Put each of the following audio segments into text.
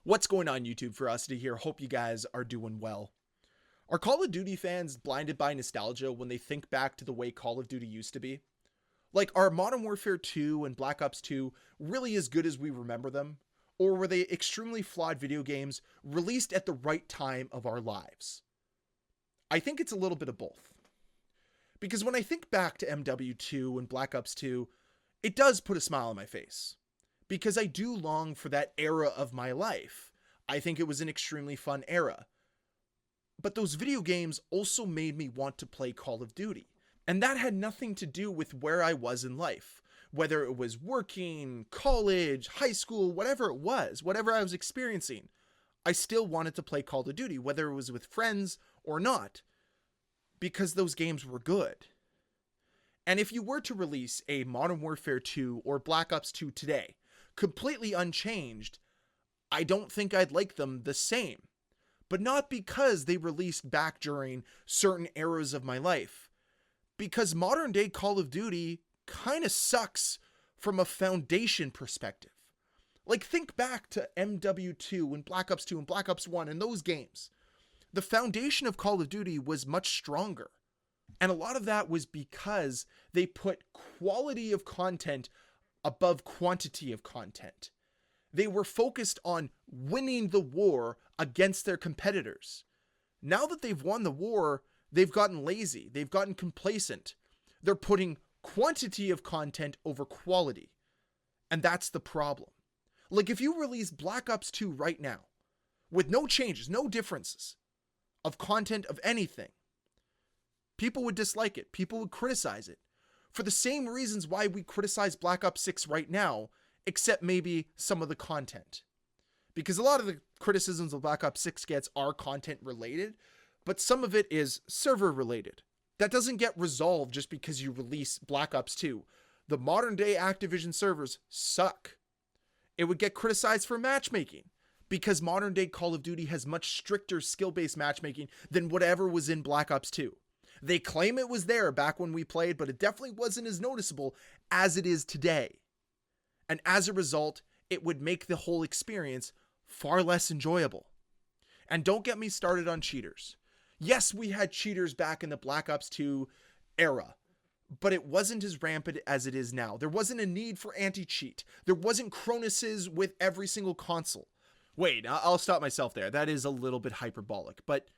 What's going on, YouTube? Ferocity here. Hope you guys are doing well. Are Call of Duty fans blinded by nostalgia when they think back to the way Call of Duty used to be? Like, are Modern Warfare 2 and Black Ops 2 really as good as we remember them? Or were they extremely flawed video games released at the right time of our lives? I think it's a little bit of both. Because when I think back to MW2 and Black Ops 2, it does put a smile on my face. Because I do long for that era of my life. I think it was an extremely fun era. But those video games also made me want to play Call of Duty. And that had nothing to do with where I was in life. Whether it was working, college, high school, whatever it was, whatever I was experiencing, I still wanted to play Call of Duty, whether it was with friends or not, because those games were good. And if you were to release a Modern Warfare 2 or Black Ops 2 today, completely unchanged, I don't think I'd like them the same. But not because they released back during certain eras of my life. Because modern day Call of Duty kind of sucks from a foundation perspective. Like, think back to MW2 and Black Ops 2 and Black Ops 1 and those games. The foundation of Call of Duty was much stronger. And a lot of that was because they put quality of content above quantity of content. They were focused on winning the war against their competitors. Now that they've won the war, they've gotten lazy. They've gotten complacent. They're putting quantity of content over quality. And that's the problem. Like, if you release Black Ops 2 right now, with no changes, no differences of content of anything, people would dislike it. People would criticize it. For the same reasons why we criticize Black Ops 6 right now, except maybe some of the content. Because a lot of the criticisms of Black Ops 6 gets are content related, but some of it is server related. That doesn't get resolved just because you release Black Ops 2. The modern day Activision servers suck. It would get criticized for matchmaking, because modern day Call of Duty has much stricter skill-based matchmaking than whatever was in Black Ops 2. They claim it was there back when we played, but it definitely wasn't as noticeable as it is today. And as a result, it would make the whole experience far less enjoyable. And don't get me started on cheaters. Yes, we had cheaters back in the Black Ops 2 era, but it wasn't as rampant as it is now. There wasn't a need for anti-cheat. There wasn't Cronus's with every single console. Wait, I'll stop myself there. That is a little bit hyperbolic, but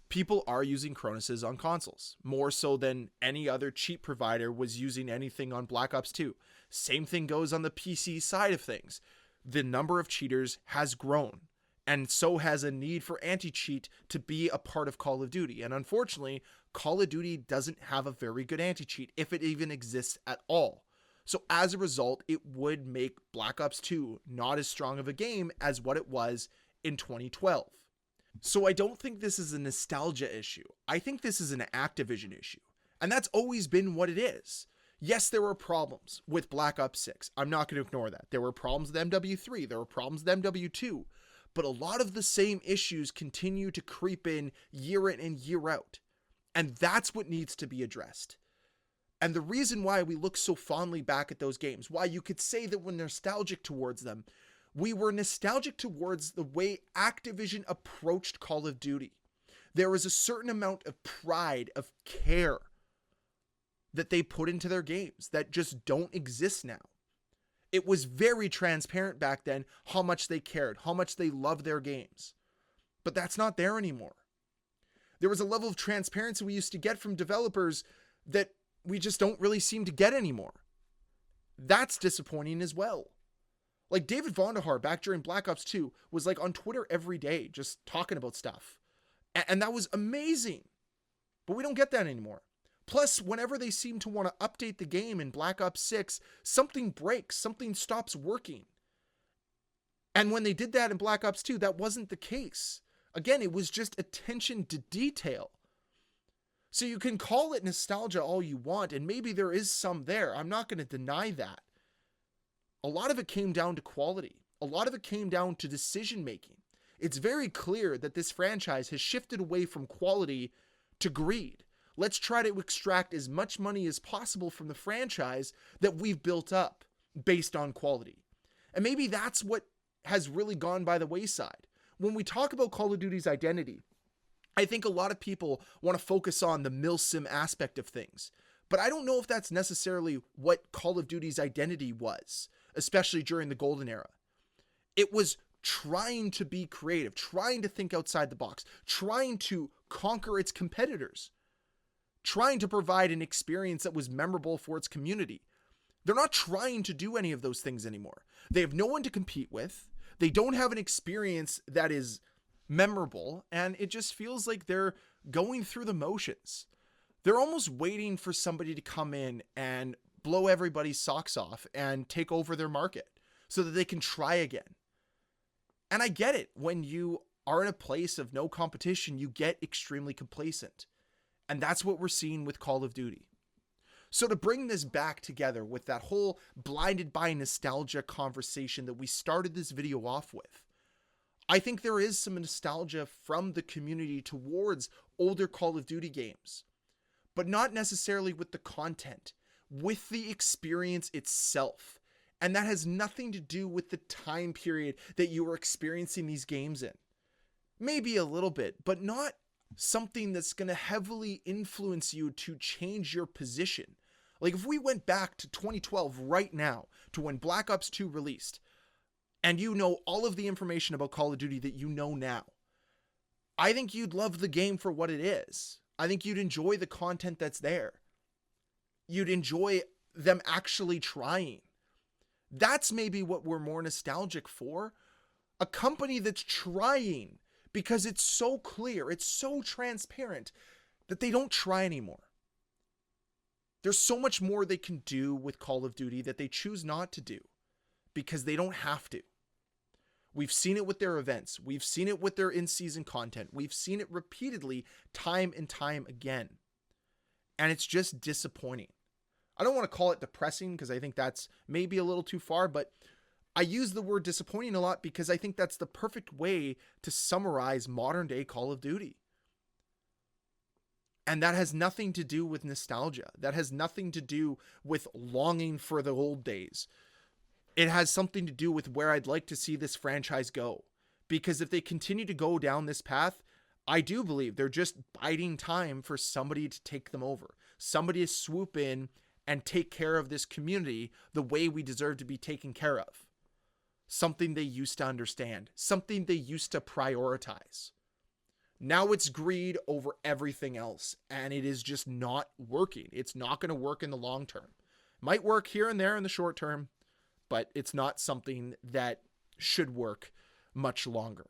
people are using Cronus's on consoles, more so than any other cheat provider was using anything on Black Ops 2. Same thing goes on the PC side of things. The number of cheaters has grown, and so has a need for anti-cheat to be a part of Call of Duty. And unfortunately, Call of Duty doesn't have a very good anti-cheat, if it even exists at all. So as a result, it would make Black Ops 2 not as strong of a game as what it was in 2012. So I don't think this is a nostalgia issue. I think this is an Activision issue. And that's always been what it is. Yes, there were problems with Black Ops 6. I'm not going to ignore that. There were problems with MW3. There were problems with MW2. But a lot of the same issues continue to creep in and year out. And that's what needs to be addressed. And the reason why we look so fondly back at those games, why you could say that we're nostalgic towards them, we were nostalgic towards the way Activision approached Call of Duty. There was a certain amount of pride, of care that they put into their games that just don't exist now. It was very transparent back then how much they cared, how much they loved their games. But that's not there anymore. There was a level of transparency we used to get from developers that we just don't really seem to get anymore. That's disappointing as well. Like, David Vonderhaar back during Black Ops 2 was like on Twitter every day just talking about stuff. And that was amazing. But we don't get that anymore. Plus, whenever they seem to want to update the game in Black Ops 6, something breaks, something stops working. And when they did that in Black Ops 2, that wasn't the case. Again, it was just attention to detail. So you can call it nostalgia all you want, and maybe there is some there. I'm not going to deny that. A lot of it came down to quality. A lot of it came down to decision making. It's very clear that this franchise has shifted away from quality to greed. Let's try to extract as much money as possible from the franchise that we've built up based on quality. And maybe that's what has really gone by the wayside. When we talk about Call of Duty's identity, I think a lot of people want to focus on the milsim aspect of things, but I don't know if that's necessarily what Call of Duty's identity was, especially during the golden era. It was trying to be creative, trying to think outside the box, trying to conquer its competitors, trying to provide an experience that was memorable for its community. They're not trying to do any of those things anymore. They have no one to compete with. They don't have an experience that is memorable, and it just feels like they're going through the motions. They're almost waiting for somebody to come in and blow everybody's socks off and take over their market so that they can try again. And I get it. When you are in a place of no competition, you get extremely complacent. And that's what we're seeing with Call of Duty. So to bring this back together with that whole blinded by nostalgia conversation that we started this video off with, I think there is some nostalgia from the community towards older Call of Duty games, but not necessarily with the content, with the experience itself. And that has nothing to do with the time period that you were experiencing these games in. Maybe a little bit, but not something that's going to heavily influence you to change your position. Like if we went back to 2012 right now, to when Black Ops 2 released, and you know all of the information about Call of Duty that you know now, I think you'd love the game for what it is. I think you'd enjoy the content that's there. You'd enjoy them actually trying. That's maybe what we're more nostalgic for. A company that's trying because it's so clear, it's so transparent that they don't try anymore. There's so much more they can do with Call of Duty that they choose not to do because they don't have to. We've seen it with their events. We've seen it with their in-season content. We've seen it repeatedly, time and time again. And it's just disappointing. I don't want to call it depressing because I think that's maybe a little too far, but I use the word disappointing a lot because I think that's the perfect way to summarize modern day Call of Duty. And that has nothing to do with nostalgia. That has nothing to do with longing for the old days. It has something to do with where I'd like to see this franchise go. Because if they continue to go down this path, I do believe they're just biding time for somebody to take them over. Somebody to swoop in and take care of this community the way we deserve to be taken care of. Something they used to understand. Something they used to prioritize. Now it's greed over everything else, and it is just not working. It's not going to work in the long term. Might work here and there in the short term, but it's not something that should work much longer.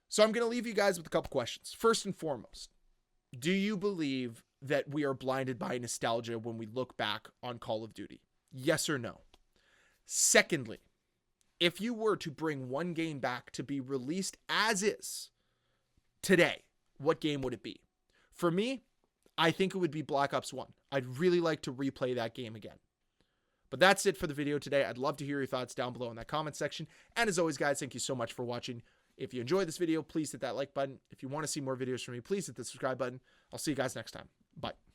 So I'm going to leave you guys with a couple questions. First and foremost, do you believe that we are blinded by nostalgia when we look back on Call of Duty? Yes or no? Secondly, if you were to bring one game back to be released as is today, what game would it be? For me, I think it would be Black Ops 1. I'd really like to replay that game again. But that's it for the video today. I'd love to hear your thoughts down below in that comment section. And as always, guys, thank you so much for watching. If you enjoyed this video, please hit that like button. If you want to see more videos from me, please hit the subscribe button. I'll see you guys next time. Bye.